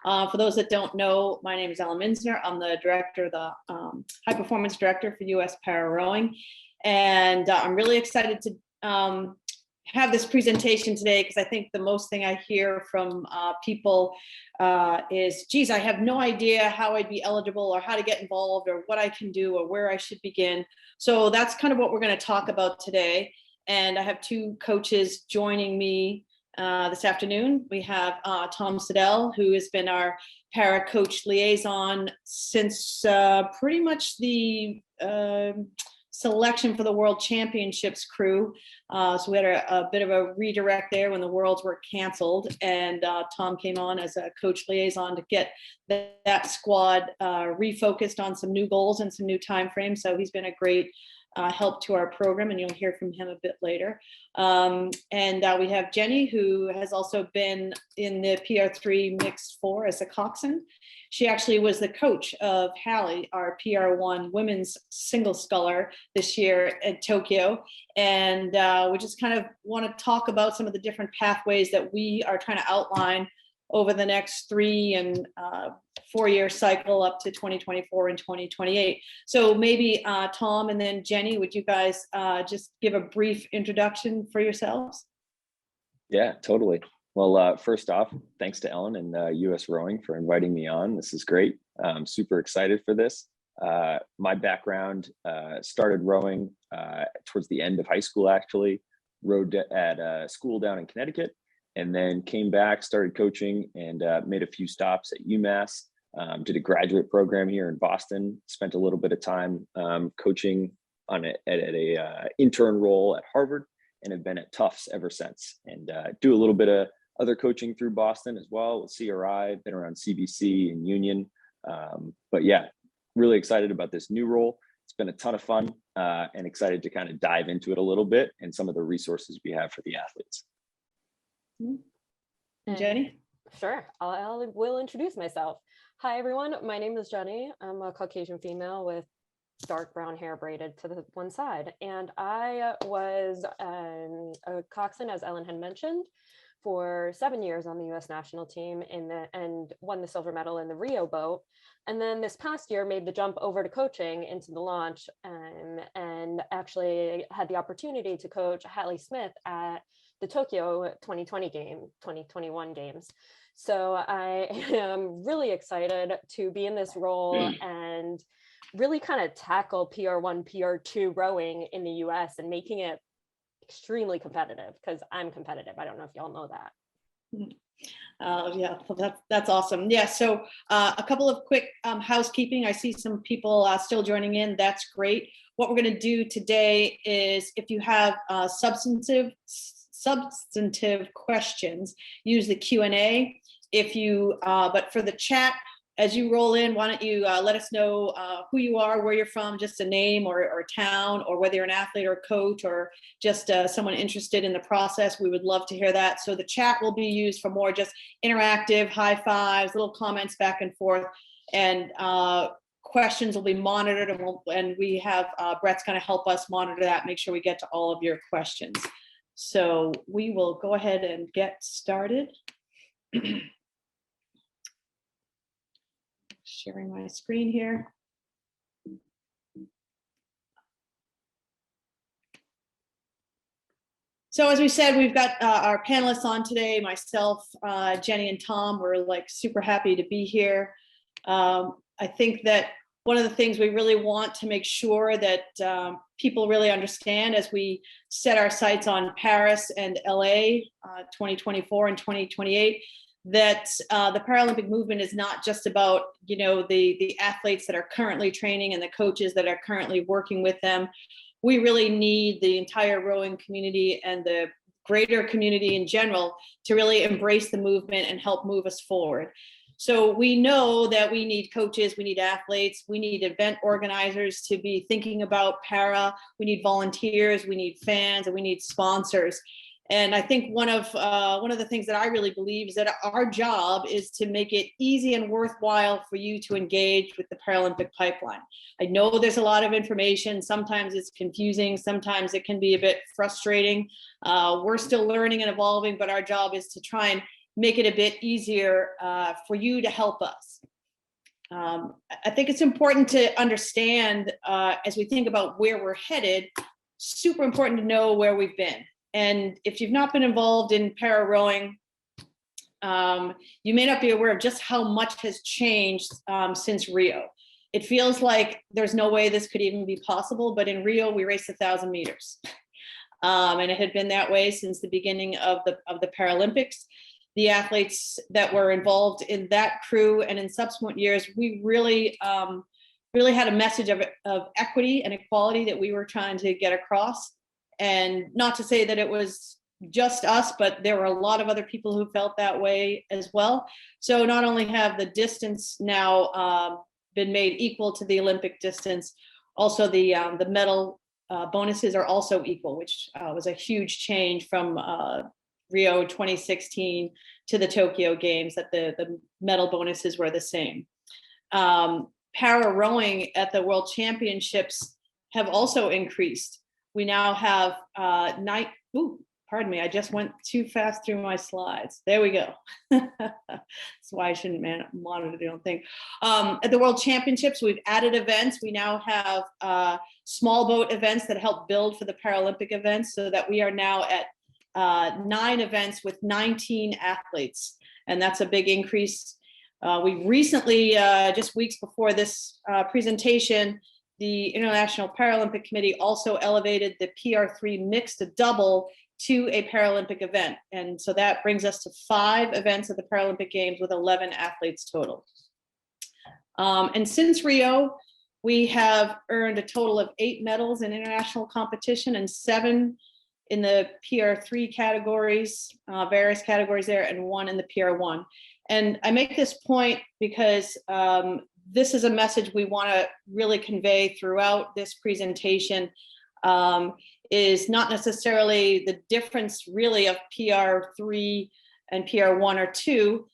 For those that don't know, my name is Ellen Minzner. I'm the director, the high performance director for US Paralympic. And I'm really excited to have this presentation today, because I think the most thing I hear from people is, geez, I have no idea how I'd be eligible or how to get involved or what I can do or where I should begin. So that's kind of what we're going to talk about today. And I have two coaches joining me this afternoon. We have Tom Siddell, who has been our para coach liaison since pretty much the selection for the World Championships crew. So we had a bit of a redirect there when the Worlds were canceled, and Tom came on as a coach liaison to get that squad refocused on some new goals and some new timeframes. So he's been a great help to our program, and you'll hear from him a bit later. And we have Jenny, who has also been in the PR3 mixed 4 as a coxswain. She actually was the coach of Hallie, our PR1 women's single sculler this year at Tokyo. And we just kind of want to talk about some of the different pathways that we are trying to outline over the next 3 and 4 year cycle up to 2024 and 2028. So maybe Tom and then Jenny, would you guys just give a brief introduction for yourselves? Yeah, totally. Well, first off, thanks to Ellen and USRowing for inviting me on. This is great. I'm super excited for this. My background started rowing towards the end of high school, actually. Rowed at a school down in Connecticut, and then came back, started coaching, and made a few stops at UMass. Did a graduate program here in Boston. Spent a little bit of time coaching at a intern role at Harvard, and have been at Tufts ever since. And do a little bit of other coaching through Boston as well with CRI. Been around CBC and Union. But yeah, really excited about this new role. It's been a ton of fun, and excited to kind of dive into it a little bit and some of the resources we have for the athletes. Jenny? Sure, I will introduce myself. Hi, everyone. My name is Jenny. I'm a Caucasian female with dark brown hair braided to the one side. And I was a coxswain, as Ellen had mentioned, for 7 years on the US national team and won the silver medal in the Rio boat. And then this past year made the jump over to coaching into the launch, and actually had the opportunity to coach Hallie Smith at the Tokyo 2021 games. So I am really excited to be in this role and really kind of tackle PR1, PR2 rowing in the US and making it extremely competitive, because I'm competitive. I don't know if y'all know that. Yeah, that's awesome. Yeah, so a couple of quick housekeeping. I see some people still joining in. That's great. What we're going to do today is, if you have substantive questions, use the Q&A. If you, but for the chat, as you roll in, why don't you let us know who you are, where you're from, just a name or town, or whether you're an athlete or a coach or just someone interested in the process. We would love to hear that. So the chat will be used for more just interactive, high fives, little comments back and forth, and questions will be monitored, and we have Brett's going to help us monitor that, make sure we get to all of your questions. So we will go ahead and get started. Sharing my screen here. So as we said, we've got our panelists on today, myself, Jenny, and Tom. We're like super happy to be here. I think that one of the things we really want to make sure that people really understand as we set our sights on Paris and LA 2024 and 2028, that the Paralympic movement is not just about, you know, the athletes that are currently training and the coaches that are currently working with them. We really need the entire rowing community and the greater community in general to really embrace the movement and help move us forward. So we know that we need coaches, we need athletes, we need event organizers to be thinking about para, we need volunteers, we need fans, and we need sponsors. And I think one of the things that I really believe is that our job is to make it easy and worthwhile for you to engage with the Paralympic pipeline. I know there's a lot of information. Sometimes it's confusing. Sometimes it can be a bit frustrating. We're still learning and evolving, but our job is to try and make it a bit easier for you to help us. I think it's important to understand as we think about where we're headed, super important to know where we've been. And if you've not been involved in para rowing, you may not be aware of just how much has changed since Rio. It feels like there's no way this could even be possible, but in Rio, we raced 1,000 meters. And it had been that way since the beginning of the Paralympics. The athletes that were involved in that crew and in subsequent years, we really had a message of equity and equality that we were trying to get across. And not to say that it was just us, but there were a lot of other people who felt that way as well. So not only have the distance now been made equal to the Olympic distance, also the medal bonuses are also equal, which was a huge change from Rio 2016 to the Tokyo Games, that the medal bonuses were the same. Para rowing at the World Championships have also increased. We now have pardon me, I just went too fast through my slides. There we go. That's why I shouldn't monitor the own thing. At the World Championships, we've added events. We now have small boat events that help build for the Paralympic events, so that we are now at 9 events with 19 athletes. And that's a big increase. We recently, just weeks before this presentation, the International Paralympic Committee also elevated the PR3 mixed double to a Paralympic event. And so that brings us to 5 events at the Paralympic Games with 11 athletes total. And since Rio, we have earned a total of 8 medals in international competition and 7 in the PR3 categories, various categories there, and 1 in the PR1. And I make this point because this is a message we want to really convey throughout this presentation, is not necessarily the difference really of PR3 and PR1 or 2,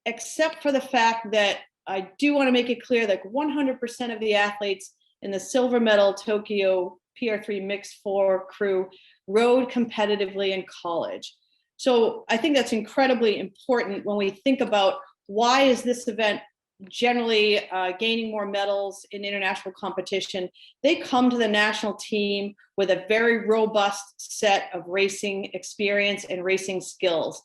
except for the fact that I do want to make it clear that 100% of the athletes in the silver medal Tokyo PR3 mixed 4 crew rowed competitively in college. So I think that's incredibly important when we think about why is this event generally gaining more medals in international competition. They come to the national team with a very robust set of racing experience and racing skills.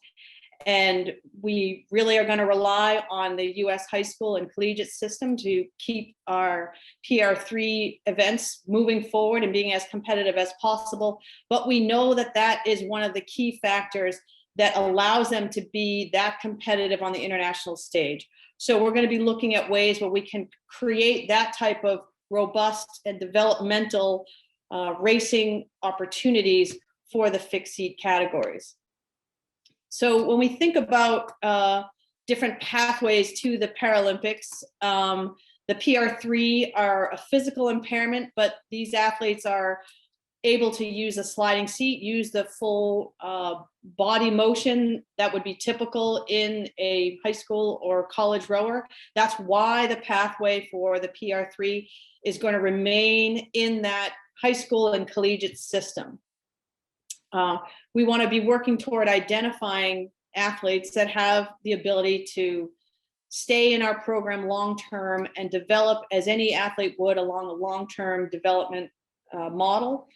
And we really are going to rely on the US high school and collegiate system to keep our PR3 events moving forward and being as competitive as possible. But we know that that is one of the key factors that allows them to be that competitive on the international stage. So we're going to be looking at ways where we can create that type of robust and developmental racing opportunities for the fixed seat categories. So when we think about different pathways to the Paralympics, the PR3 are a physical impairment, but these athletes are able to use a sliding seat, use the full body motion that would be typical in a high school or college rower. That's why the pathway for the PR3 is going to remain in that high school and collegiate system. We want to be working toward identifying athletes that have the ability to stay in our program long-term and develop as any athlete would along a long-term development model.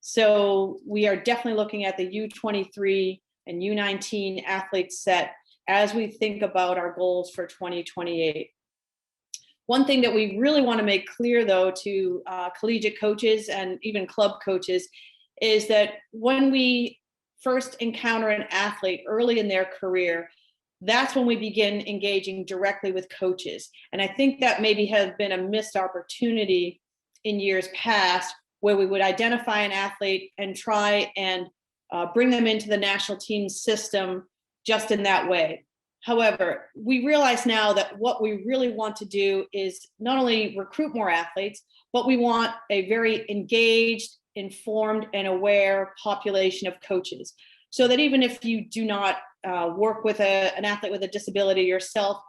So we are definitely looking at the U23 and U19 athlete set as we think about our goals for 2028. One thing that we really want to make clear, though, to collegiate coaches and even club coaches is that when we first encounter an athlete early in their career, that's when we begin engaging directly with coaches. And I think that maybe has been a missed opportunity in years past, where we would identify an athlete and try and bring them into the national team system just in that way. However, we realize now that what we really want to do is not only recruit more athletes, but we want a very engaged, informed, and aware population of coaches. So that even if you do not work with an athlete with a disability yourself,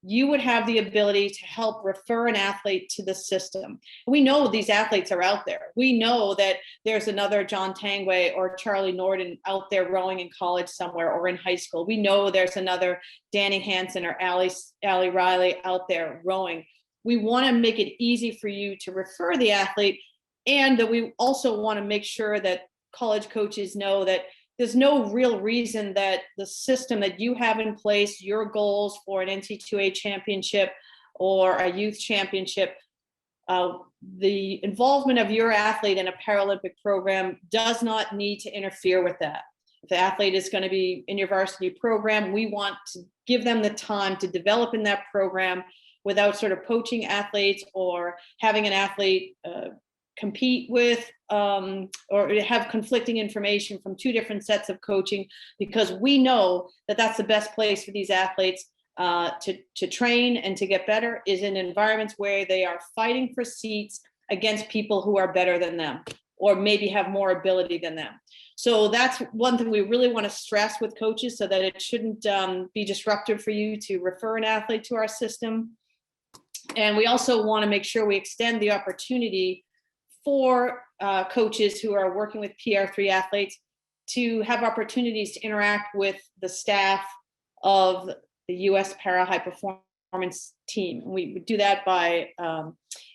you would have the ability to help refer an athlete to the system. We know these athletes are out there. We know that there's another John Tangway or Charlie Norden out there rowing in college somewhere or in high school. We know there's another Danny Hansen or Allie Riley out there rowing. We want to make it easy for you to refer the athlete, and that we also want to make sure that college coaches know that there's no real reason that the system that you have in place, your goals for an NC2A championship or a youth championship, the involvement of your athlete in a Paralympic program does not need to interfere with that. If the athlete is going to be in your varsity program, we want to give them the time to develop in that program without sort of poaching athletes or having an athlete compete with or have conflicting information from two different sets of coaching, because we know that that's the best place for these athletes to train and to get better is in environments where they are fighting for seats against people who are better than them or maybe have more ability than them. So that's one thing we really want to stress with coaches, so that it shouldn't be disruptive for you to refer an athlete to our system. And we also want to make sure we extend the opportunity for coaches who are working with PR3 athletes to have opportunities to interact with the staff of the US Para High Performance team. And we do that by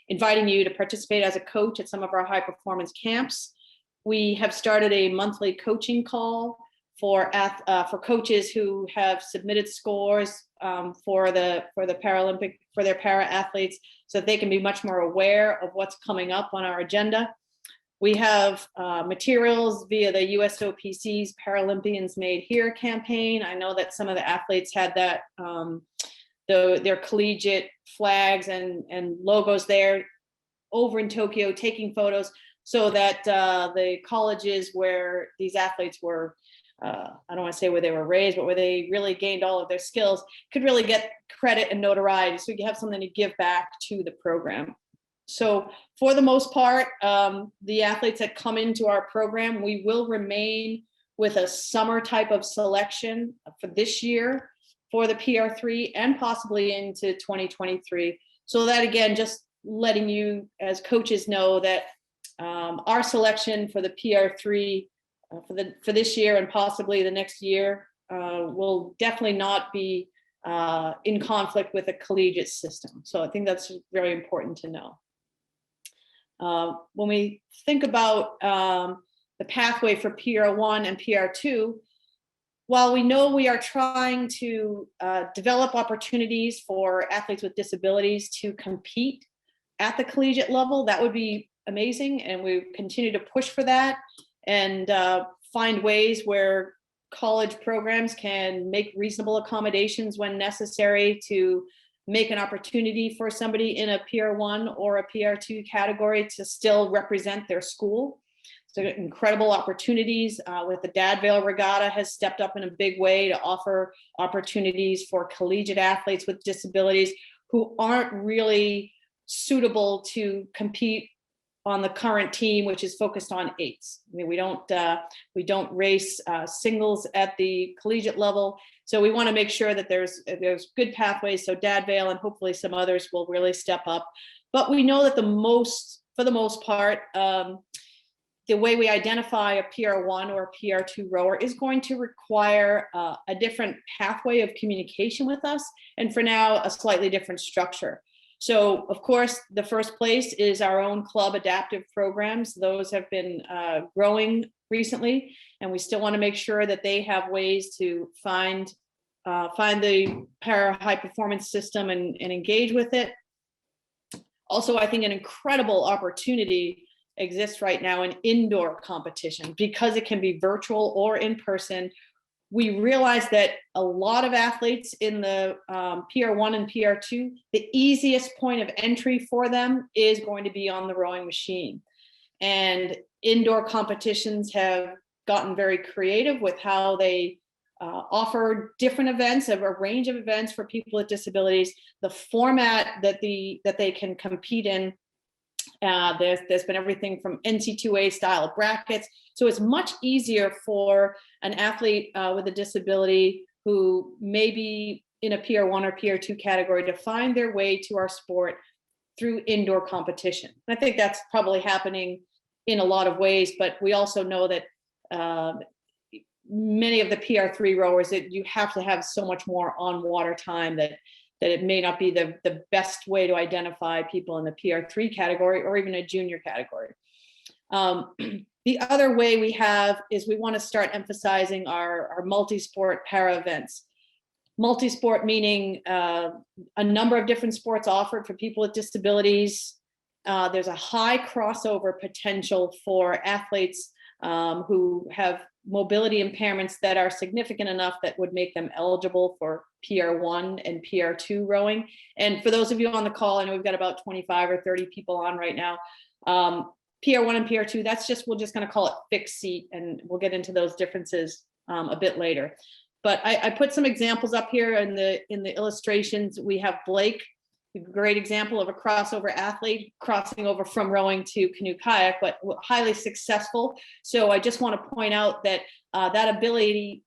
inviting you to participate as a coach at some of our high performance camps. We have started a monthly coaching call for coaches who have submitted scores for the Paralympic, for their para athletes, so that they can be much more aware of what's coming up on our agenda. We have materials via the USOPC's Paralympians Made Here campaign. I know that some of the athletes had that, their collegiate flags and logos there over in Tokyo, taking photos so that the colleges where these athletes were, I don't want to say where they were raised, but where they really gained all of their skills, could really get credit and notoriety, so you have something to give back to the program. So for the most part, the athletes that come into our program, we will remain with a summer type of selection for this year for the PR3 and possibly into 2023. So that, again, just letting you as coaches know that our selection for the PR3 for this year and possibly the next year will definitely not be in conflict with a collegiate system. So I think that's very important to know. When we think about the pathway for PR1 and PR2, while we know we are trying to develop opportunities for athletes with disabilities to compete at the collegiate level, that would be amazing, and we continue to push for that and find ways where college programs can make reasonable accommodations when necessary to make an opportunity for somebody in a PR1 or a PR2 category to still represent their school. So incredible opportunities with the Dadvale Regatta has stepped up in a big way to offer opportunities for collegiate athletes with disabilities who aren't really suitable to compete on the current team, which is focused on eights. I mean, we don't race singles at the collegiate level. So we want to make sure that there's good pathways. So Dadvale and hopefully some others will really step up. But we know that for the most part, the way we identify a PR1 or a PR2 rower is going to require a different pathway of communication with us, and for now, a slightly different structure. So, of course, the first place is our own club adaptive programs. Those have been growing recently, and we still want to make sure that they have ways to find the para high performance system and engage with it. Also, I think an incredible opportunity exists right now in indoor competition, because it can be virtual or in person. We realize that a lot of athletes in the PR1 and PR2, the easiest point of entry for them is going to be on the rowing machine. And indoor competitions have gotten very creative with how they offer different events, a range of events for people with disabilities. The format that they can compete in, there's been everything from NC2A style brackets. So it's much easier for an athlete with a disability who maybe in a PR1 or PR2 category to find their way to our sport through indoor competition. I think that's probably happening in a lot of ways, but we also know that many of the PR3 rowers, that you have to have so much more on water time that it may not be the best way to identify people in the PR3 category or even a junior category. The other way we have is we want to start emphasizing our multi-sport para events. Multi-sport meaning a number of different sports offered for people with disabilities. There's a high crossover potential for athletes who have mobility impairments that are significant enough that would make them eligible for PR1 and PR2 rowing. And for those of you on the call, I know we've got about 25 or 30 people on right now. PR1 and PR2, we're just going to call it fixed seat, and we'll get into those differences a bit later. But I put some examples up here in the illustrations. We have Blake, a great example of a crossover athlete crossing over from rowing to canoe kayak, but highly successful. So I just want to point out that that ability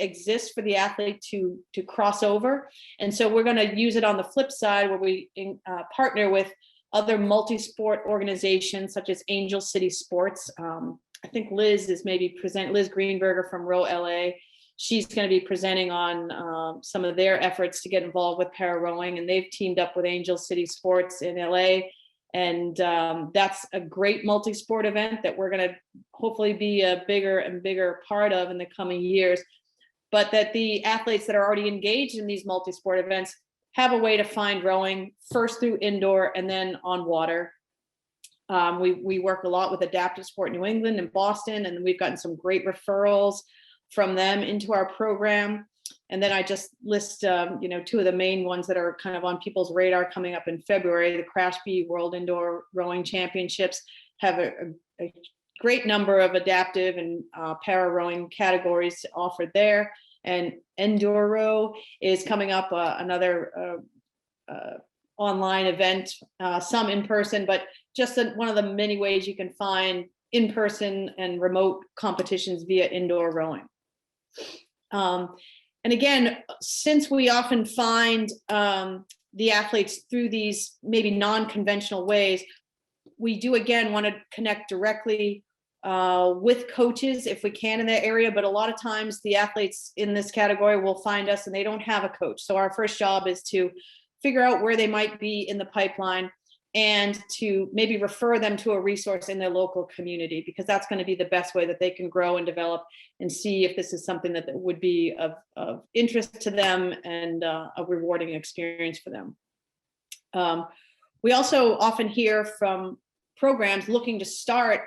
exists for the athlete to cross over. And so we're going to use it on the flip side, where we partner with other multi-sport organizations such as Angel City Sports. I think Liz is Liz Greenberger from Row LA. She's going to be presenting on some of their efforts to get involved with para rowing, and they've teamed up with Angel City Sports in LA. And that's a great multi-sport event that we're going to hopefully be a bigger and bigger part of in the coming years. But that the athletes that are already engaged in these multi-sport events have a way to find rowing first through indoor and then on water. We work a lot with Adaptive Sport New England and Boston, and we've gotten some great referrals from them into our program. And then I just list, two of the main ones that are kind of on people's radar coming up in February. The Crash B World Indoor Rowing Championships have a great number of adaptive and para rowing categories offered there. And Enduro is coming up, another online event, some in person, but just one of the many ways you can find in-person and remote competitions via indoor rowing. And again, since we often find the athletes through these maybe non-conventional ways, we do again want to connect directly with coaches if we can in that area. But a lot of times the athletes in this category will find us and they don't have a coach. So our first job is to figure out where they might be in the pipeline and to maybe refer them to a resource in their local community, because that's going to be the best way that they can grow and develop and see if this is something that would be of interest to them and a rewarding experience for them. We also often hear from programs looking to start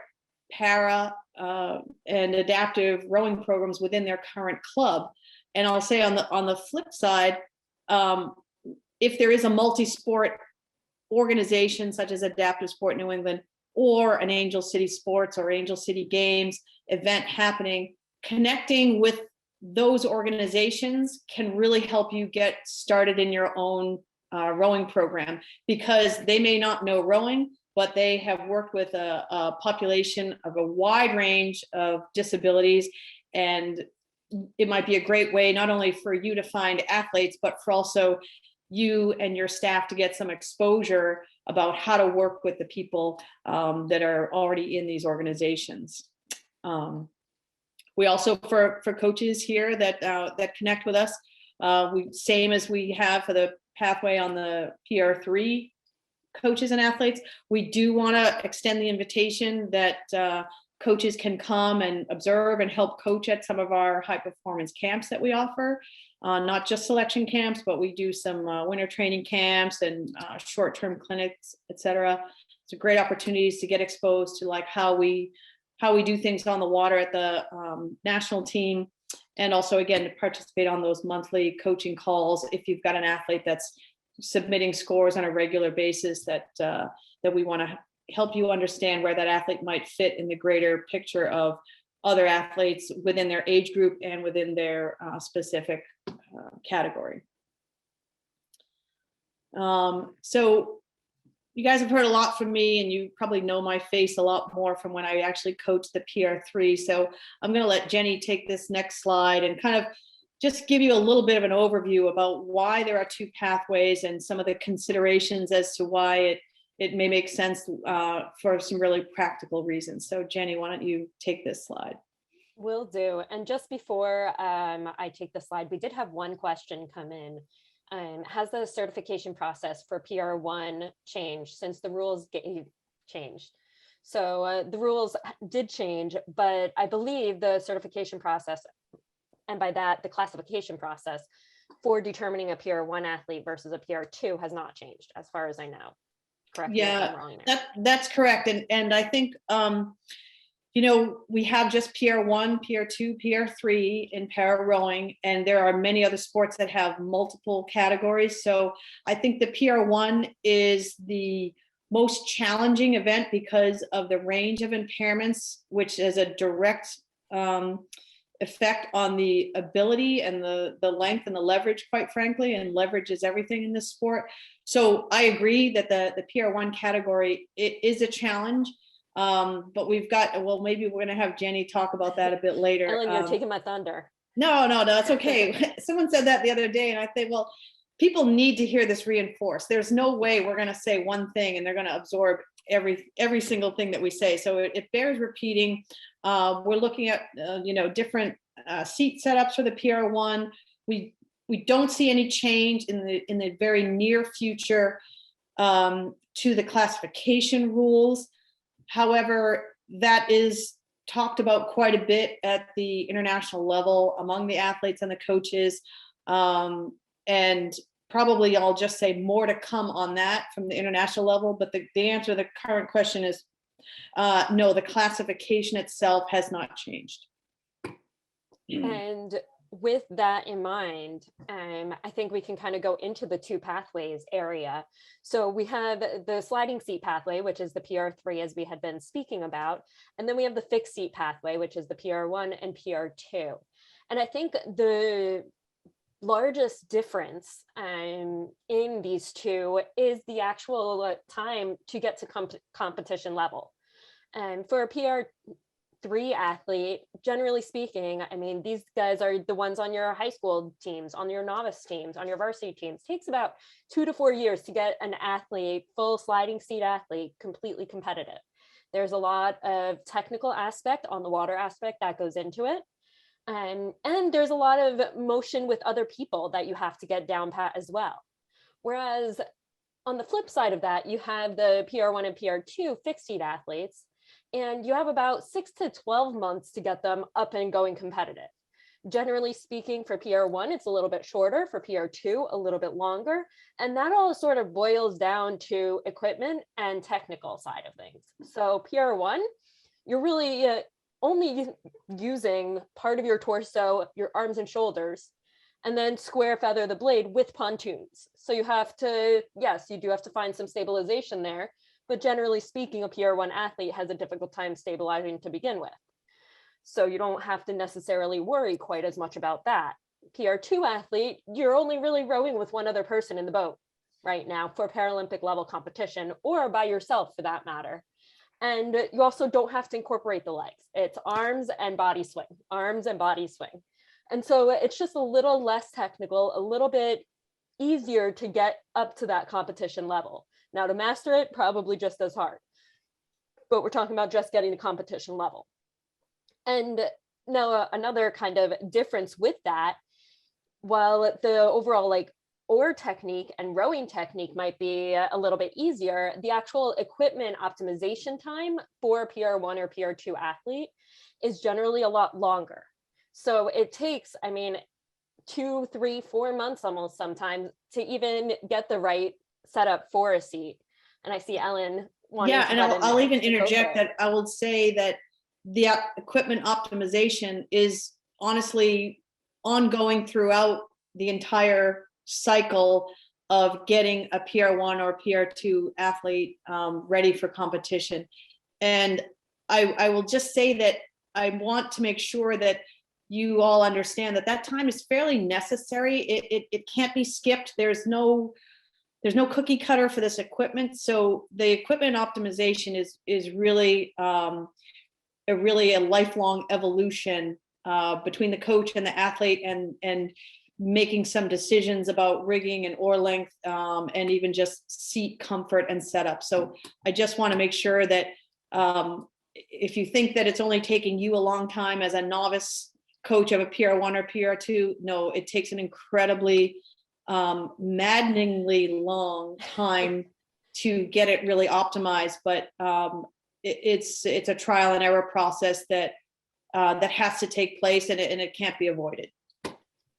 para and adaptive rowing programs within their current club. And I'll say on the flip side, if there is a multi-sport organization such as Adaptive Sport New England or an Angel City Sports or Angel City Games event happening, connecting with those organizations can really help you get started in your own rowing program, because they may not know rowing, but they have worked with a population of a wide range of disabilities. And it might be a great way not only for you to find athletes, but for also you and your staff to get some exposure about how to work with the people that are already in these organizations. We also, for coaches here that connect with us, same as we have for the pathway on the PR3 coaches and athletes, we do want to extend the invitation that coaches can come and observe and help coach at some of our high performance camps that we offer. Not just selection camps, but we do some winter training camps and short-term clinics, etc. It's a great opportunities to get exposed to like how we do things on the water at the national team, and also again to participate on those monthly coaching calls if you've got an athlete that's submitting scores on a regular basis that we want to help you understand where that athlete might fit in the greater picture of other athletes within their age group and within their specific category. So you guys have heard a lot from me, and you probably know my face a lot more from when I actually coached the PR3. So I'm going to let Jenny take this next slide and kind of just give you a little bit of an overview about why there are two pathways and some of the considerations as to why it may make sense for some really practical reasons. So Jenny, why don't you take this slide? Will do. And just before I take the slide, we did have one question come in. Has the certification process for PR1 changed since the rules changed? So the rules did change, but I believe the certification process, and by that, the classification process for determining a PR1 athlete versus a PR2 has not changed, as far as I know. Correct me if I'm wrong there. That's correct. And I think, you know, we have just PR1, PR2, PR3 in para rowing, and there are many other sports that have multiple categories. So I think the PR1 is the most challenging event because of the range of impairments, which is a direct effect on the ability and the length and the leverage, quite frankly, and leverage is everything in this sport. So I agree that the PR1 category, it is a challenge. But we've got, well, maybe we're going to have Jenny talk about that a bit later. Ellen, you're taking my thunder. No, that's okay. Someone said that the other day, and I think, well, people need to hear this reinforced. There's no way we're going to say one thing and they're going to absorb every single thing that we say. So it bears repeating. We're looking at you know, different seat setups for the PR1. We don't see any change in the very near future to the classification rules. However, that is talked about quite a bit at the international level among the athletes and the coaches. And probably I'll just say more to come on that from the international level. But the answer to the current question is no, the classification itself has not changed. And with that in mind, I think we can kind of go into the two pathways area. So we have the sliding seat pathway, which is the PR3, as we had been speaking about. And then we have the fixed seat pathway, which is the PR1 and PR2. And I think the largest difference in these two is the actual time to get to competition level. And for a PR3 athlete, generally speaking, I mean, these guys are the ones on your high school teams, on your novice teams, on your varsity teams. It takes about 2 to 4 years to get an athlete, full sliding seat athlete, completely competitive. There's a lot of technical aspect on the water aspect that goes into it. And there's a lot of motion with other people that you have to get down pat as well. Whereas on the flip side of that, you have the PR1 and PR2 fixed seat athletes, and you have about 6 to 12 months to get them up and going competitive. Generally speaking, for PR1, it's a little bit shorter, for PR2, a little bit longer. And that all sort of boils down to equipment and technical side of things. So PR1, you're really only using part of your torso, your arms and shoulders, and then square feather the blade with pontoons. So you have to, yes, you do have to find some stabilization there, but generally speaking, a PR1 athlete has a difficult time stabilizing to begin with. So you don't have to necessarily worry quite as much about that. PR2 athlete, you're only really rowing with one other person in the boat right now for Paralympic level competition, or by yourself for that matter. And you also don't have to incorporate the legs. It's arms and body swing, arms and body swing. And so it's just a little less technical, a little bit easier to get up to that competition level. Now to master it, probably just as hard. But we're talking about just getting to competition level. And now another kind of difference with that, while the overall like oar technique and rowing technique might be a little bit easier, the actual equipment optimization time for PR1 or PR2 athlete is generally a lot longer. So it takes, I mean, 2, 3, 4 months almost sometimes to even get the right setup for a seat. And I see Ellen wanting yeah, to and I'll even interject that I will say that the equipment optimization is honestly ongoing throughout the entire cycle of getting a PR1 or PR2 athlete ready for competition. And I will just say that I want to make sure that you all understand that that time is fairly necessary. It can't be skipped. There's no cookie cutter for this equipment. So the equipment optimization is really a lifelong evolution between the coach and the athlete, and making some decisions about rigging and oar length, and even just seat comfort and setup. So I just want to make sure that if you think that it's only taking you a long time as a novice coach of a PR1 or PR2, no, it takes an incredibly maddeningly long time to get it really optimized. But it's a trial and error process that has to take place, and it can't be avoided.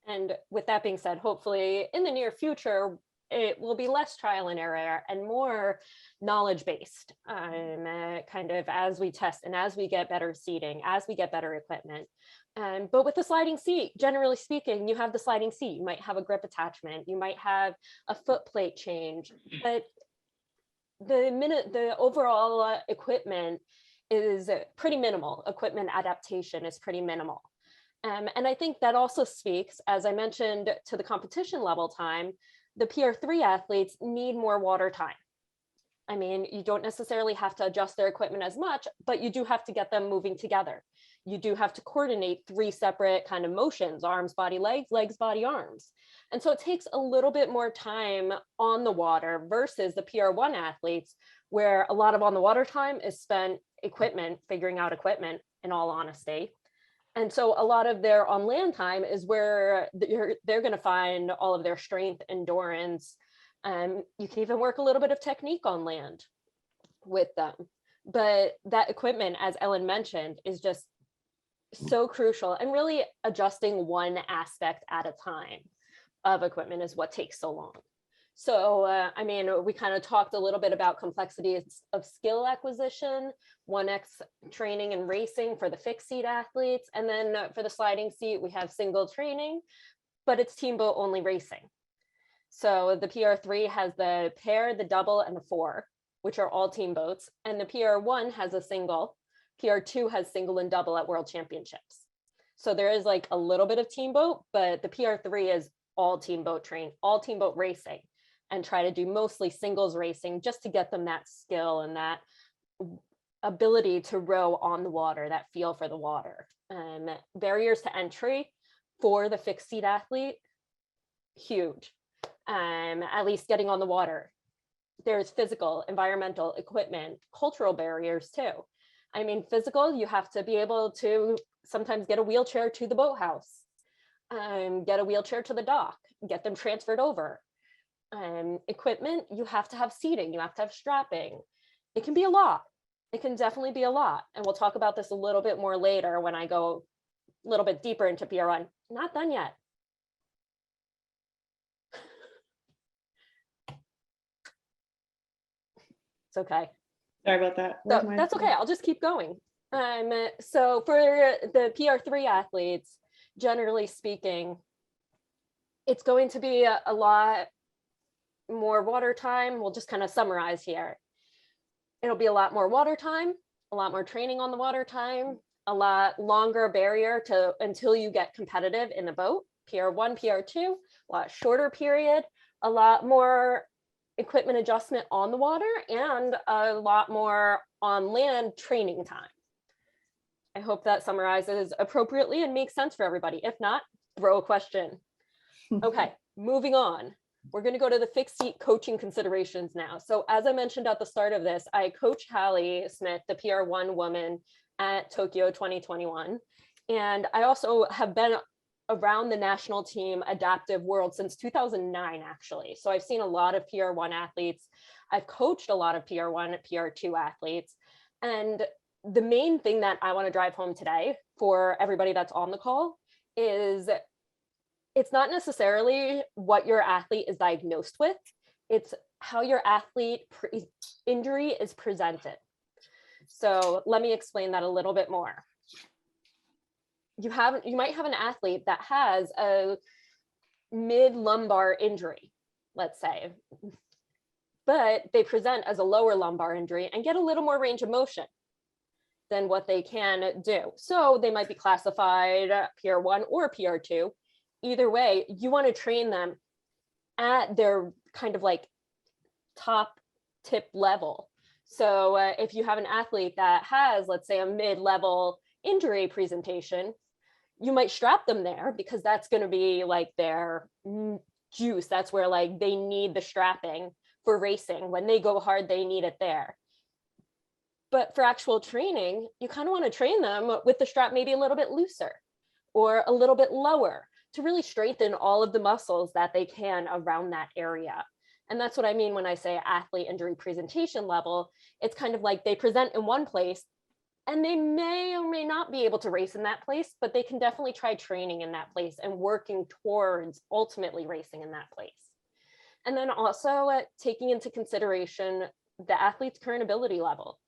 And with that being said, hopefully in the near future, it will be less trial and error and more knowledge-based, kind of as we test and as we get better seating, as we get better equipment. But with the sliding seat, generally speaking, you have the sliding seat, you might have a grip attachment, you might have a foot plate change, but the overall equipment is pretty minimal. Equipment adaptation is pretty minimal. And I think that also speaks, as I mentioned, to the competition level time. The PR3 athletes need more water time. I mean, you don't necessarily have to adjust their equipment as much, but you do have to get them moving together. You do have to coordinate 3 separate kind of motions: arms, body, legs, legs, body, arms. And so it takes a little bit more time on the water versus the PR1 athletes, where a lot of on the water time is spent figuring out equipment, in all honesty. And so a lot of their on land time is where they're going to find all of their strength, endurance. You can even work a little bit of technique on land with them. But that equipment, as Ellen mentioned, is just so crucial, and really adjusting one aspect at a time of equipment is what takes so long. So, I mean, we kind of talked a little bit about complexities of skill acquisition, 1X training and racing for the fixed seat athletes. And then for the sliding seat, we have single training, but it's team boat only racing. So the PR3 has the pair, the double, and the 4, which are all team boats. And the PR1 has a single. PR2 has single and double at World Championships. So there is like a little bit of team boat, but the PR3 is all team boat all team boat racing, and try to do mostly singles racing just to get them that skill and that ability to row on the water, that feel for the water. Barriers to entry for the fixed seat athlete, huge. At least getting on the water. There's physical, environmental, equipment, cultural barriers too. I mean, physical, you have to be able to sometimes get a wheelchair to the boathouse, get a wheelchair to the dock, get them transferred over. Equipment, you have to have seating, you have to have strapping. It can be a lot. It can definitely be a lot. And we'll talk about this a little bit more later when I go a little bit deeper into PR1. Not done yet. It's okay. Sorry about that. So that's okay. I'll just keep going. So for the PR3 athletes, generally speaking, it's going to be a lot more water time. We'll just kind of summarize here. It'll be a lot more water time, a lot more training on the water time, a lot longer barrier until you get competitive in the boat. PR1, PR2, a lot shorter period, a lot more equipment adjustment on the water, and a lot more on land training time. I hope that summarizes appropriately and makes sense for everybody. If not, throw a question. Okay, moving on. We're going to go to the fixed seat coaching considerations now. So as I mentioned at the start of this, I coach Hallie Smith, the PR1 woman at Tokyo 2021. And I also have been around the national team adaptive world since 2009, actually. So I've seen a lot of PR1 athletes. I've coached a lot of PR1 and PR2 athletes. And the main thing that I want to drive home today for everybody that's on the call is it's not necessarily what your athlete is diagnosed with, it's how your athlete injury is presented. So let me explain that a little bit more. You might have an athlete that has a mid-lumbar injury, let's say, but they present as a lower lumbar injury and get a little more range of motion than what they can do. So they might be classified PR1 or PR2. Either way, you want to train them at their kind of like top tip level. So if you have an athlete that has, let's say, a mid-level injury presentation, you might strap them there because that's going to be like their juice. That's where like they need the strapping for racing. When they go hard, they need it there. But for actual training, you kind of want to train them with the strap maybe a little bit looser or a little bit lower to really strengthen all of the muscles that they can around that area. And that's what I mean when I say athlete injury presentation level. It's kind of like they present in one place and they may or may not be able to race in that place, but they can definitely try training in that place and working towards ultimately racing in that place. And then also taking into consideration the athlete's current ability level.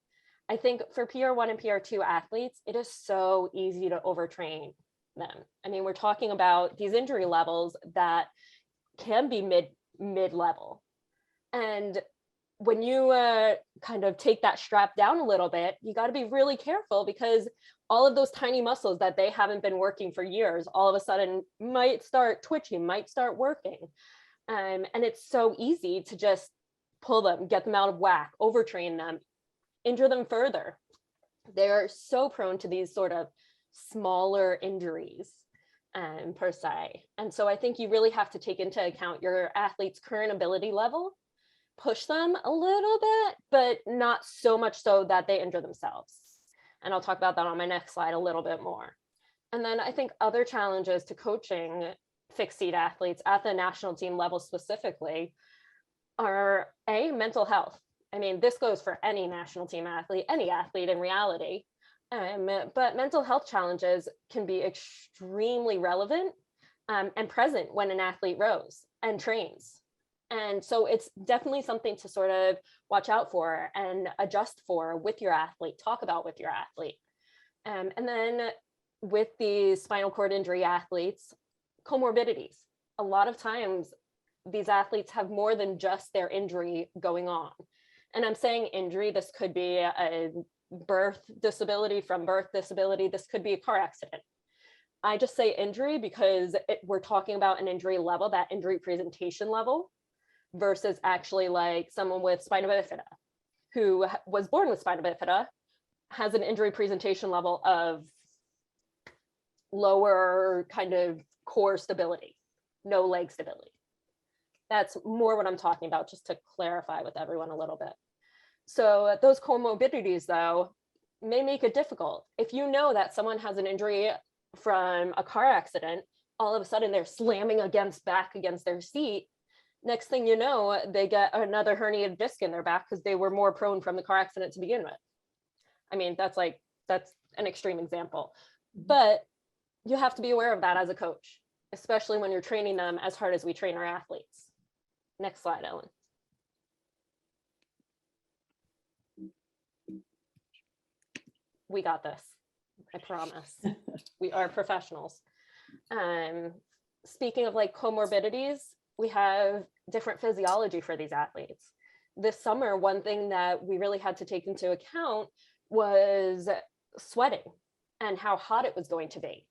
I think for PR1 and PR2 athletes, it is so easy to overtrain them. I mean, we're talking about these injury levels that can be mid-level. And when you kind of take that strap down a little bit, you got to be really careful because all of those tiny muscles that they haven't been working for years, all of a sudden might start twitching, might start working. And it's so easy to just pull them, get them out of whack, overtrain them, injure them further. They're so prone to these sort of smaller injuries per se. And so I think you really have to take into account your athlete's current ability level, push them a little bit, but not so much so that they injure themselves. And I'll talk about that on my next slide a little bit more. And then I think other challenges to coaching fixed seat athletes at the national team level specifically are mental health. I mean, this goes for any national team athlete, any athlete in reality. But mental health challenges can be extremely relevant and present when an athlete rows and trains. And so it's definitely something to sort of watch out for and adjust for with your athlete, talk about with your athlete. And then with the spinal cord injury athletes, comorbidities. A lot of times these athletes have more than just their injury going on. And I'm saying injury, this could be a birth disability from birth disability. This could be a car accident. I just say injury because we're talking about an injury level, that injury presentation level, versus actually like someone with spina bifida who was born with spina bifida has an injury presentation level of lower kind of core stability, no leg stability. That's more what I'm talking about, just to clarify with everyone a little bit. So those comorbidities, though, may make it difficult. If you know that someone has an injury from a car accident, all of a sudden they're slamming back against their seat. Next thing you know, they get another herniated disc in their back because they were more prone from the car accident to begin with. I mean, that's an extreme example, but you have to be aware of that as a coach, especially when you're training them as hard as we train our athletes. Next slide, Ellen. We got this, I promise. We are professionals. Speaking of like comorbidities, we have different physiology for these athletes. This summer, one thing that we really had to take into account was sweating and how hot it was going to be.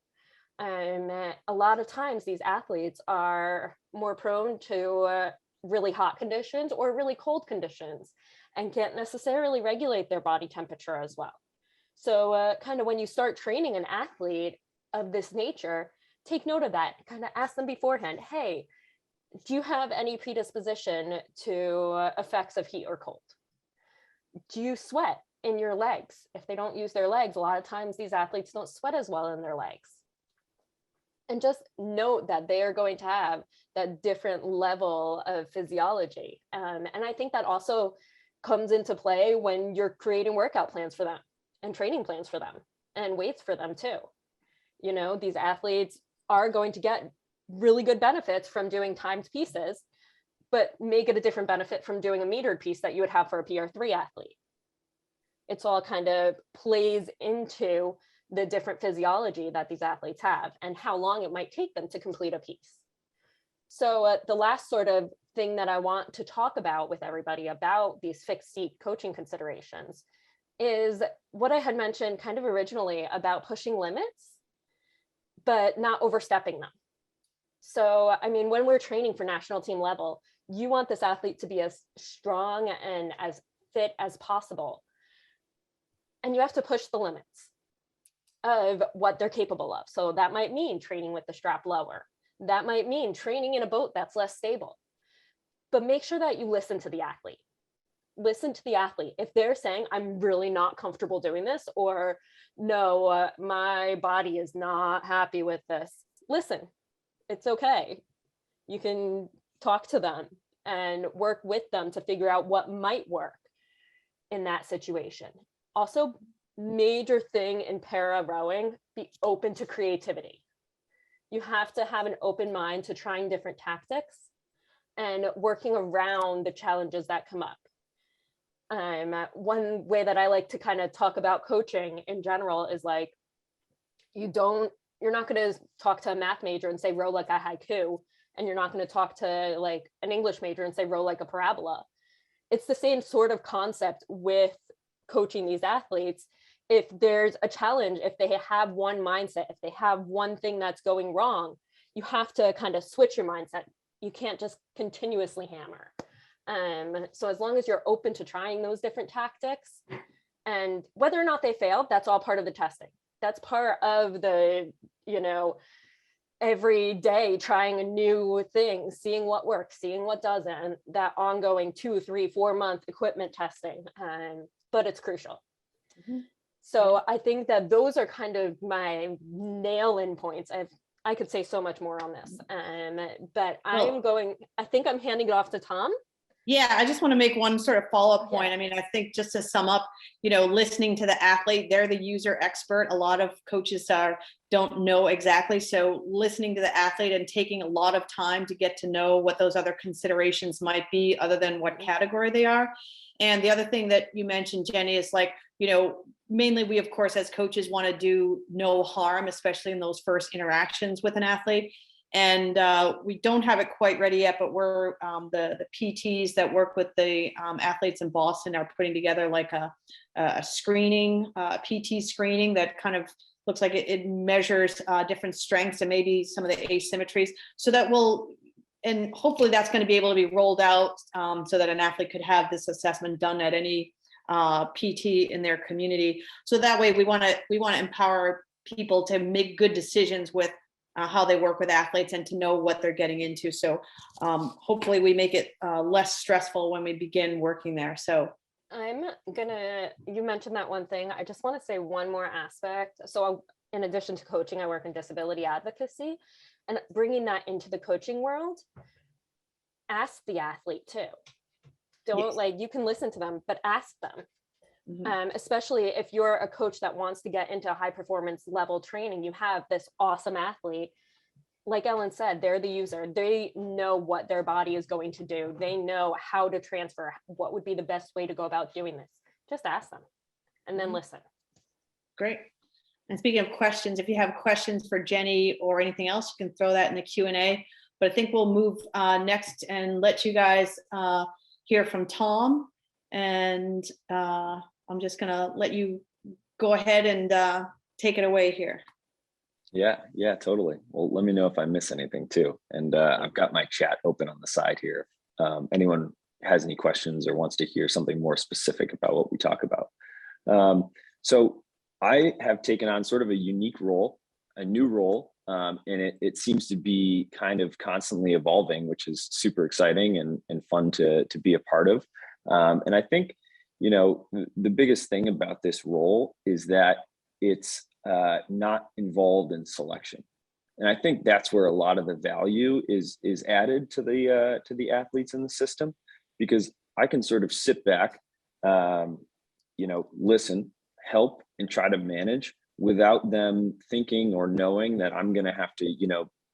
A lot of times these athletes are more prone to really hot conditions or really cold conditions and can't necessarily regulate their body temperature as well. So kind of when you start training an athlete of this nature, take note of that, kind of ask them beforehand, hey, do you have any predisposition to effects of heat or cold? Do you sweat in your legs? If they don't use their legs, a lot of times these athletes don't sweat as well in their legs. And just note that they are going to have that different level of physiology. And I think that also comes into play when you're creating workout plans for them and training plans for them and weights for them too. You know, these athletes are going to get really good benefits from doing timed pieces, but may get a different benefit from doing a metered piece that you would have for a PR3 athlete. It's all kind of plays into the different physiology that these athletes have and how long it might take them to complete a piece. So the last sort of thing that I want to talk about with everybody about these fixed seat coaching considerations is what I had mentioned kind of originally about pushing limits, but not overstepping them. So, I mean, when we're training for national team level, you want this athlete to be as strong and as fit as possible. And you have to push the limits. of what they're capable of. So that might mean training with the strap lower. That might mean training in a boat that's less stable. But make sure that you listen to the athlete. Listen to the athlete. If they're saying, I'm really not comfortable doing this, or no, my body is not happy with this, listen, it's okay. You can talk to them and work with them to figure out what might work in that situation. Also, major thing in para rowing, be open to creativity. You have to have an open mind to trying different tactics and working around the challenges that come up. One way that I like to kind of talk about coaching in general is like, you're not going to talk to a math major and say row like a haiku, and you're not going to talk to like an English major and say row like a parabola. It's the same sort of concept with coaching these athletes. If there's a challenge, if they have one mindset, if they have one thing that's going wrong, you have to kind of switch your mindset. You can't just continuously hammer. So as long as you're open to trying those different tactics, and whether or not they fail, that's all part of the testing. That's part of the, every day trying a new thing, seeing what works, seeing what doesn't, that ongoing 2, 3, 4 month equipment testing, but it's crucial. Mm-hmm. So I think that those are kind of my nail-in points. I could say so much more on this, but I think I'm handing it off to Tom. Yeah, I just want to make one sort of follow-up point. Yeah. I mean, I think just to sum up, listening to the athlete, they're the user expert. A lot of coaches don't know exactly. So listening to the athlete and taking a lot of time to get to know what those other considerations might be other than what category they are. And the other thing that you mentioned, Jenny, is like, mainly we, of course, as coaches want to do no harm, especially in those first interactions with an athlete. And we don't have it quite ready yet, but we're the PTs that work with the athletes in Boston are putting together like a screening, PT screening that kind of looks like it measures different strengths and maybe some of the asymmetries. So that and hopefully that's going to be able to be rolled out so that an athlete could have this assessment done at any PT in their community. So that way we want to empower people to make good decisions with how they work with athletes and to know what they're getting into. So hopefully we make it less stressful when we begin working there. So you mentioned that one thing. I just want to say one more aspect. So in addition to coaching, I work in disability advocacy, and bringing that into the coaching world, ask the athlete too. You can listen to them, but ask them. Mm-hmm. Especially if you're a coach that wants to get into high performance level training, you have this awesome athlete. Like Ellen said, they're the user. They know what their body is going to do. They know how to transfer, what would be the best way to go about doing this. Just ask them and then listen. Great. And speaking of questions, if you have questions for Jenny or anything else, you can throw that in the Q&A. But I think we'll move next and let you guys hear from Tom. And I'm just going to let you go ahead and take it away here. Yeah, totally. Well, let me know if I miss anything too. And I've got my chat open on the side here. Anyone has any questions or wants to hear something more specific about what we talk about. So I have taken on sort of a unique role, a new role, and it seems to be kind of constantly evolving, which is super exciting and fun to be a part of. And I think, the biggest thing about this role is that it's not involved in selection. And I think that's where a lot of the value is added to the athletes in the system, because I can sort of sit back, listen, help, and try to manage without them thinking or knowing that I'm going to have to,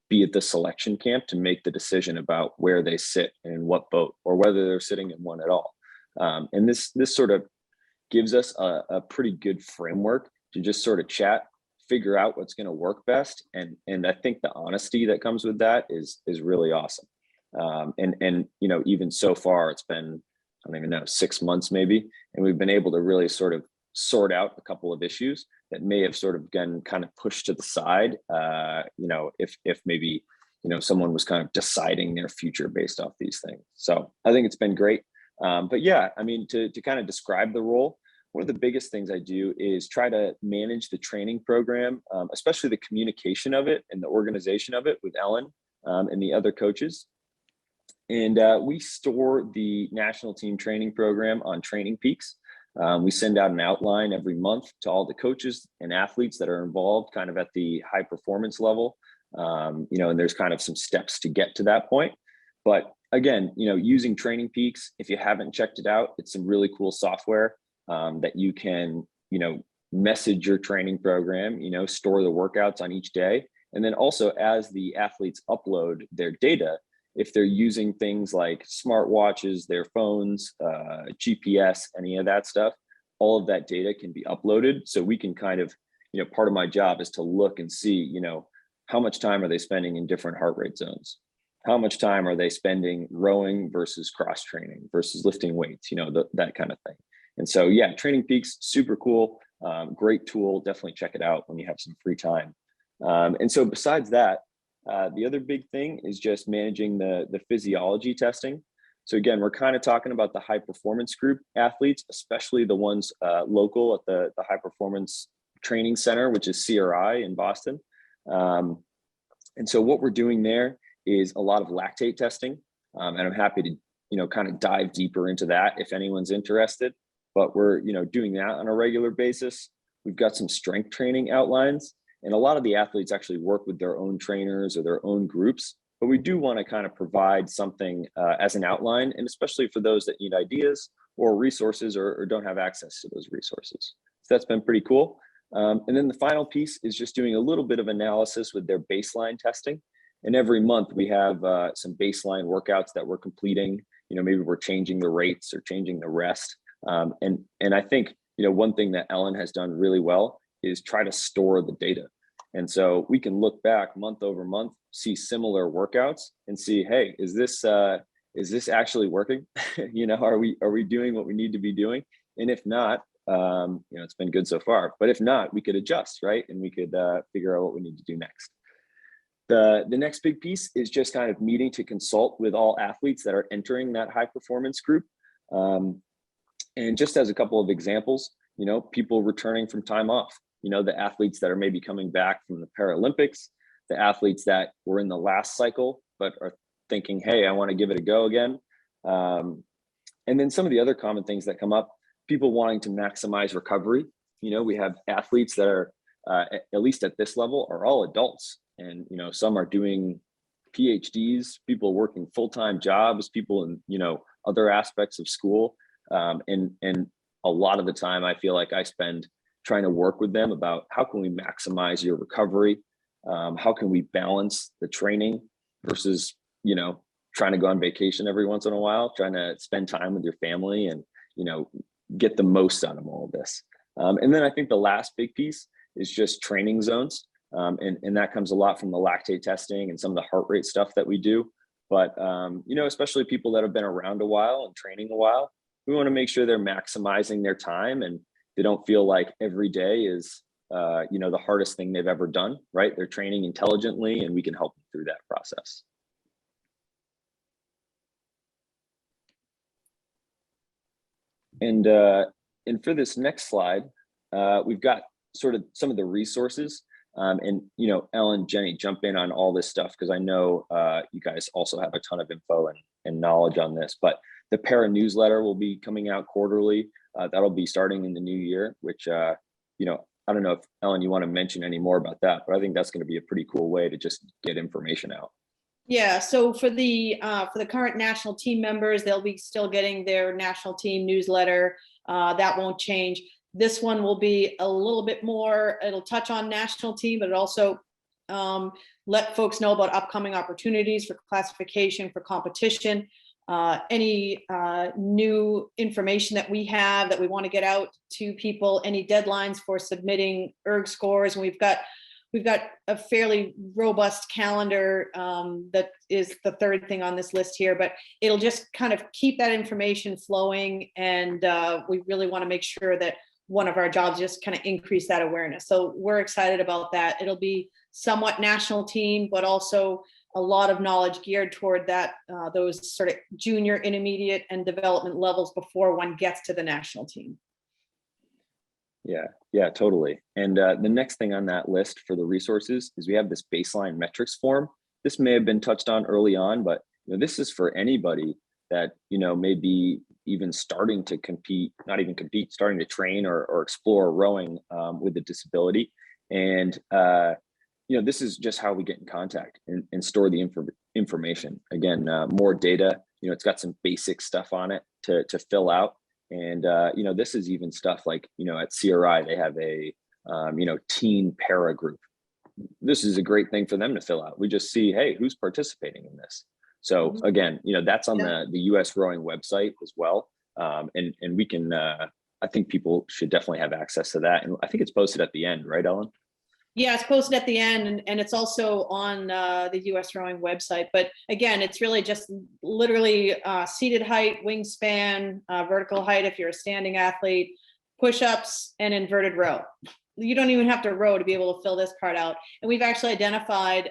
be at the selection camp to make the decision about where they sit and in what boat, or whether they're sitting in one at all. And this sort of gives us a pretty good framework to just sort of chat, figure out what's going to work best. And I think the honesty that comes with that is really awesome. And even so far, it's been, I don't even know, 6 months maybe. And we've been able to really sort of sort out a couple of issues that may have sort of been kind of pushed to the side, if maybe, someone was kind of deciding their future based off these things. So I think it's been great. But yeah, I mean, to kind of describe the role, one of the biggest things I do is try to manage the training program, especially the communication of it and the organization of it with Ellen and the other coaches. And we store the national team training program on Training Peaks. We send out an outline every month to all the coaches and athletes that are involved kind of at the high performance level. And there's kind of some steps to get to that point. But again, using Training Peaks, if you haven't checked it out, it's some really cool software that you can, message your training program, store the workouts on each day. And then also as the athletes upload their data, if they're using things like smartwatches, their phones, GPS, any of that stuff, all of that data can be uploaded. So we can kind of, part of my job is to look and see, how much time are they spending in different heart rate zones? How much time are they spending rowing versus cross training versus lifting weights, that kind of thing. And so, yeah, Training Peaks, super cool, great tool. Definitely check it out when you have some free time. And so besides that, the other big thing is just managing the physiology testing. So again, we're kind of talking about the high performance group athletes, especially the ones local at the High Performance Training Center, which is CRI in Boston. And so what we're doing there is a lot of lactate testing. And I'm happy to, kind of dive deeper into that if anyone's interested, but we're, doing that on a regular basis. We've got some strength training outlines, and a lot of the athletes actually work with their own trainers or their own groups, but we do want to kind of provide something as an outline, and especially for those that need ideas or resources or don't have access to those resources. So that's been pretty cool. And then the final piece is just doing a little bit of analysis with their baseline testing. And every month we have some baseline workouts that we're completing. Maybe we're changing the rates or changing the rest. And I think, one thing that Ellen has done really well is try to store the data. And so we can look back month over month, see similar workouts and see, hey, is this actually working? Are we doing what we need to be doing? And if not, it's been good so far, but if not, we could adjust, right? And we could figure out what we need to do next. The next big piece is just kind of meeting to consult with all athletes that are entering that high performance group. And just as a couple of examples, people returning from time off, the athletes that are maybe coming back from the Paralympics, the athletes that were in the last cycle, but are thinking, hey, I want to give it a go again. And then some of the other common things that come up, people wanting to maximize recovery. We have athletes that are, at least at this level, are all adults. And, some are doing PhDs, people working full-time jobs, people in, other aspects of school. And a lot of the time I feel like I spend trying to work with them about how can we maximize your recovery? How can we balance the training versus, trying to go on vacation every once in a while, trying to spend time with your family and, get the most out of all of this. And then I think the last big piece is just training zones. And that comes a lot from the lactate testing and some of the heart rate stuff that we do. But, especially people that have been around a while and training a while, we want to make sure they're maximizing their time and they don't feel like every day is, the hardest thing they've ever done, right? They're training intelligently and we can help them through that process. And for this next slide, we've got sort of some of the resources. And, Ellen, Jenny, jump in on all this stuff because I know you guys also have a ton of info and knowledge on this. But the Para newsletter will be coming out quarterly. That'll be starting in the new year, which, I don't know if, Ellen, you want to mention any more about that, but I think that's going to be a pretty cool way to just get information out. Yeah, so for the current national team members, they'll be still getting their national team newsletter. That won't change. This one will be a little bit more, it'll touch on national team, but it also let folks know about upcoming opportunities for classification, for competition, any new information that we have that we want to get out to people, any deadlines for submitting ERG scores. And we've got a fairly robust calendar that is the third thing on this list here, but it'll just kind of keep that information flowing. And we really want to make sure that one of our jobs just kind of increase that awareness. So we're excited about that. It'll be somewhat national team, but also a lot of knowledge geared toward that, those sort of junior, intermediate, and development levels before one gets to the national team. Yeah, totally. And the next thing on that list for the resources is we have this baseline metrics form. This may have been touched on early on, but this is for anybody that may be even starting to compete, not even compete, starting to train or explore rowing with a disability. And this is just how we get in contact and store the information. Again, more data. It's got some basic stuff on it to fill out. And this is even stuff like at CRI they have a teen para group. This is a great thing for them to fill out. We just see, hey, who's participating in this. So again, that's on the USRowing website as well. And we can, I think people should definitely have access to that. And I think it's posted at the end, right, Ellen? Yeah, it's posted at the end, and it's also on the USRowing website. But again, it's really just literally seated height, wingspan, vertical height if you're a standing athlete, push-ups, and inverted row. You don't even have to row to be able to fill this part out. And we've actually identified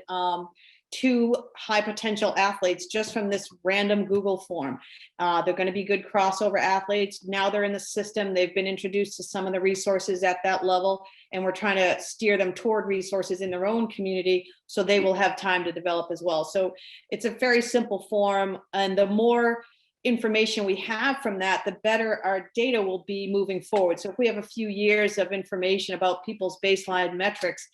2 high potential athletes just from this random Google form. They're going to be good crossover athletes. Now they're in the system. They've been introduced to some of the resources at that level, and we're trying to steer them toward resources in their own community so they will have time to develop as well. So it's a very simple form, and the more information we have from that, the better our data will be moving forward. So if we have a few years of information about people's baseline metrics,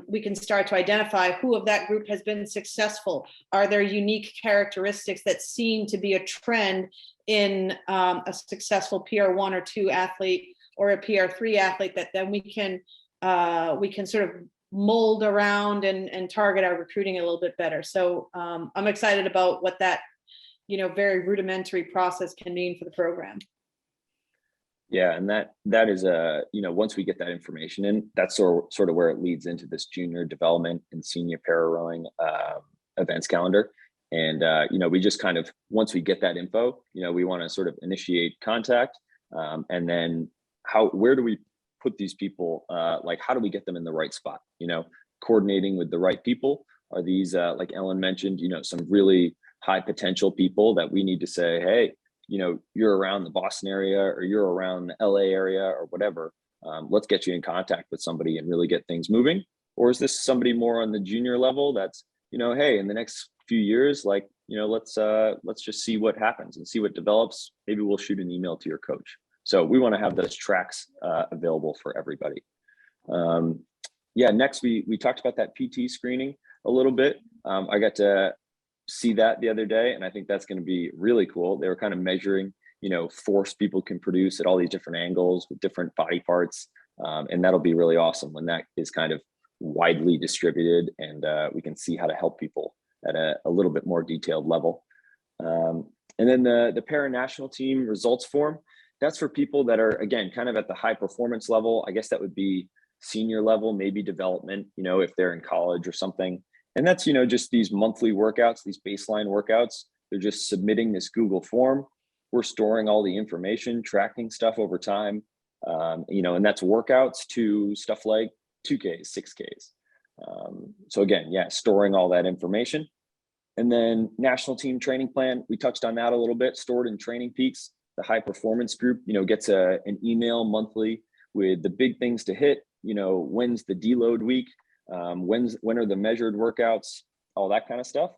we can start to identify who of that group has been successful. Are there unique characteristics that seem to be a trend in a successful PR1 or 2 athlete or a PR3 athlete that then we can sort of mold around and target our recruiting a little bit better. So I'm excited about what that very rudimentary process can mean for the program. Yeah, and that is once we get that information in, that's sort of where it leads into this junior development and senior para rowing events calendar. And we just kind of, once we get that info, we want to sort of initiate contact, and then where do we put these people? Like, how do we get them in the right spot? Coordinating with the right people. Are these like Ellen mentioned, some really high potential people that we need to say, hey, you're around the Boston area or you're around the LA area or whatever, let's get you in contact with somebody and really get things moving? Or is this somebody more on the junior level that's, hey, in the next few years, like, let's just see what happens and see what develops. Maybe we'll shoot an email to your coach. So we want to have those tracks available for everybody. Next we talked about that PT screening a little bit. I got to see that the other day, and I think that's going to be really cool. They were kind of measuring, force people can produce at all these different angles with different body parts, and that'll be really awesome when that is kind of widely distributed, and we can see how to help people at a little bit more detailed level. And then the para national team results form, that's for people that are, again, kind of at the high performance level. I guess that would be senior level, maybe development, if they're in college or something. And that's, just these monthly workouts, these baseline workouts. They're just submitting this Google form. We're storing all the information, tracking stuff over time, and that's workouts to stuff like 2Ks, 6Ks. So again, storing all that information. And then national team training plan, we touched on that a little bit, stored in Training Peaks. The high performance group, gets an email monthly with the big things to hit, when's the deload week, when are the measured workouts, all that kind of stuff.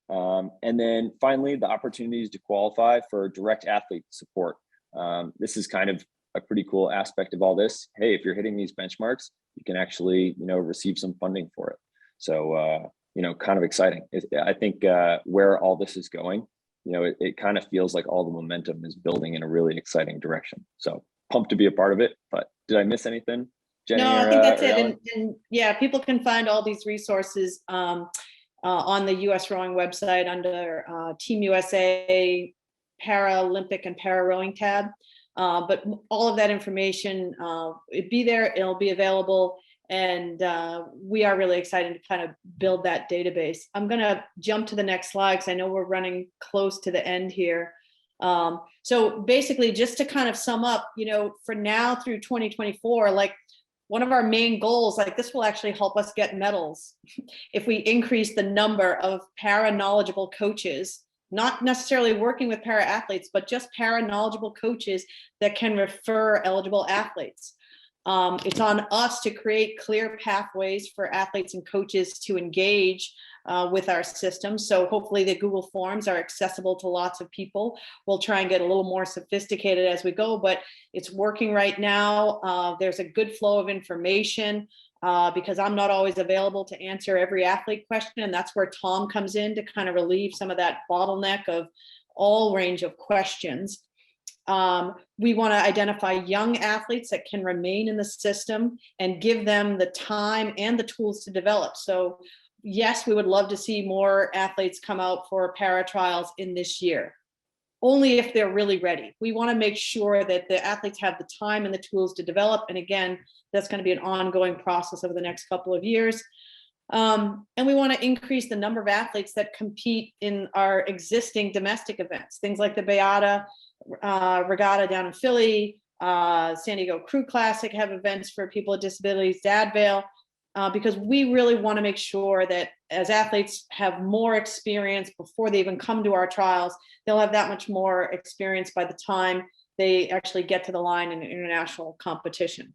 And then finally, the opportunities to qualify for direct athlete support. This is kind of a pretty cool aspect of all this. Hey, if you're hitting these benchmarks, you can actually, receive some funding for it. So, kind of exciting. I think where all this is going, it kind of feels like all the momentum is building in a really exciting direction. So pumped to be a part of it. But did I miss anything, Jenny? No, I think that's it. And yeah, people can find all these resources on the USRowing website under Team USA, Paralympic and Para Rowing tab. But all of that information, it'll be there, it'll be available. And we are really excited to kind of build that database. I'm going to jump to the next slide because I know we're running close to the end here. So basically, just to kind of sum up, for now through 2024, like one of our main goals, like this will actually help us get medals if we increase the number of para knowledgeable coaches, not necessarily working with para athletes, but just para knowledgeable coaches that can refer eligible athletes. It's on us to create clear pathways for athletes and coaches to engage with our system. So hopefully the Google Forms are accessible to lots of people. We'll try and get a little more sophisticated as we go, but it's working right now. There's a good flow of information because I'm not always available to answer every athlete question. And that's where Tom comes in to kind of relieve some of that bottleneck of all range of questions. We want to identify young athletes that can remain in the system and give them the time and the tools to develop. So yes, we would love to see more athletes come out for para trials in this year, only if they're really ready. We want to make sure that the athletes have the time and the tools to develop. And again, that's going to be an ongoing process over the next couple of years. And we want to increase the number of athletes that compete in our existing domestic events, things like the Beata Regatta down in Philly, San Diego Crew Classic have events for people with disabilities, Dadvale, because we really want to make sure that as athletes have more experience before they even come to our trials, they'll have that much more experience by the time they actually get to the line in an international competition.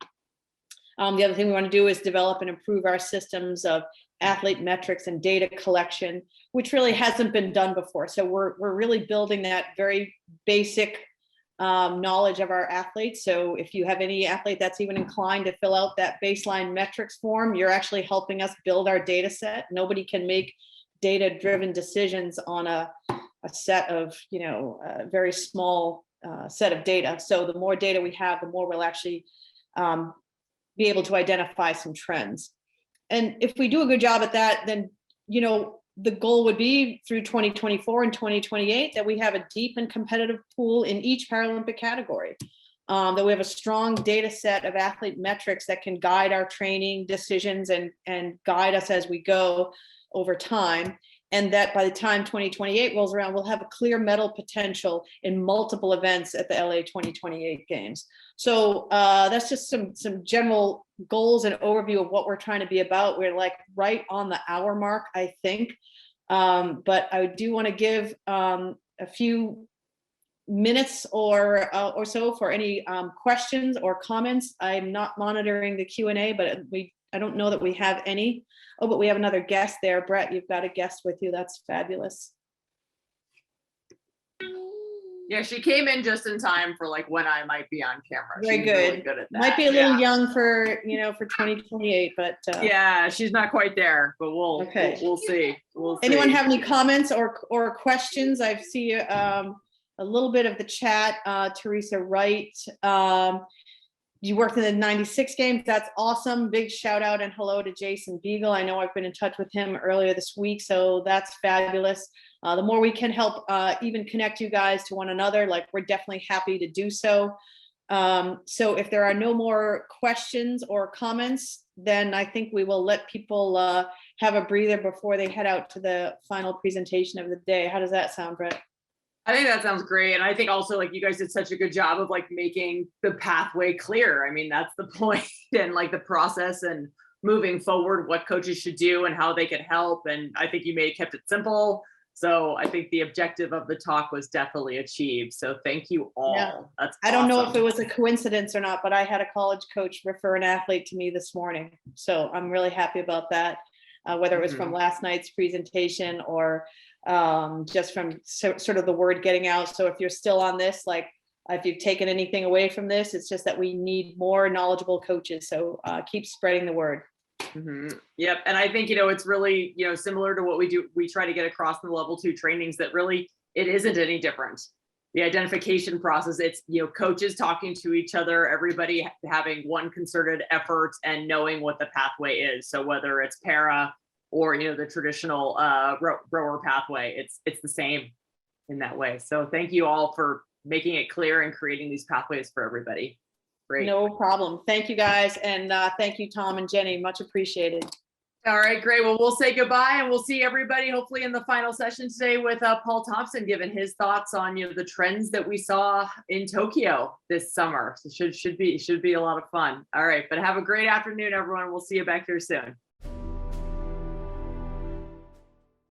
The other thing we want to do is develop and improve our systems of athlete metrics and data collection, which really hasn't been done before. So we're really building that very basic knowledge of our athletes. So if you have any athlete that's even inclined to fill out that baseline metrics form, you're actually helping us build our data set. Nobody can make data-driven decisions on a set of, a very small set of data. So the more data we have, the more we'll actually be able to identify some trends. And if we do a good job at that, then, the goal would be through 2024 and 2028 that we have a deep and competitive pool in each Paralympic category, that we have a strong data set of athlete metrics that can guide our training decisions and guide us as we go over time. And that by the time 2028 rolls around, we'll have a clear medal potential in multiple events at the LA 2028 Games. So that's just some general goals and overview of what we're trying to be about. We're like right on the hour mark, I think. But I do want to give a few minutes or so for any questions or comments. I'm not monitoring the Q&A, but I don't know that we have any. Oh, but we have another guest there. Brett, you've got a guest with you. That's fabulous. Yeah, she came in just in time for like when I might be on camera. Very she's good. Really good at that. Might be a little young for, for 2028, but yeah, she's not quite there, but we'll see. We'll see. Anyone have any comments or questions? I see a little bit of the chat. Teresa Wright. You worked in the 96 Games. That's awesome. Big shout out and hello to Jason Beagle. I know I've been in touch with him earlier this week, so that's fabulous. The more we can help even connect you guys to one another, like we're definitely happy to do so. So if there are no more questions or comments, then I think we will let people have a breather before they head out to the final presentation of the day. How does that sound, Brett? I think that sounds great. And I think also like you guys did such a good job of like making the pathway clear. I mean, that's the point and like the process and moving forward, what coaches should do and how they could help. And I think you kept it simple. So I think the objective of the talk was definitely achieved. So thank you all. Yeah. That's I don't know awesome. if it was a coincidence or not, but I had a college coach refer an athlete to me this morning. So I'm really happy about that, whether it was from last night's presentation or just from sort of the word getting out. So if you're still on this, like if you've taken anything away from this, it's just that we need more knowledgeable coaches. So keep spreading the word. Yep. And I think, it's really, similar to what we do. We try to get across the level 2 trainings that really, it isn't any different. The identification process, it's, coaches talking to each other, everybody having one concerted effort and knowing what the pathway is. So whether it's para or, the traditional rower pathway, it's the same in that way. So thank you all for making it clear and creating these pathways for everybody. Great. No problem. Thank you guys. And thank you, Tom and Jenny. Much appreciated. All right, great. Well, we'll say goodbye and we'll see everybody hopefully in the final session today with Paul Thompson giving his thoughts on the trends that we saw in Tokyo this summer. So should be a lot of fun. All right, but have a great afternoon, everyone. We'll see you back here soon.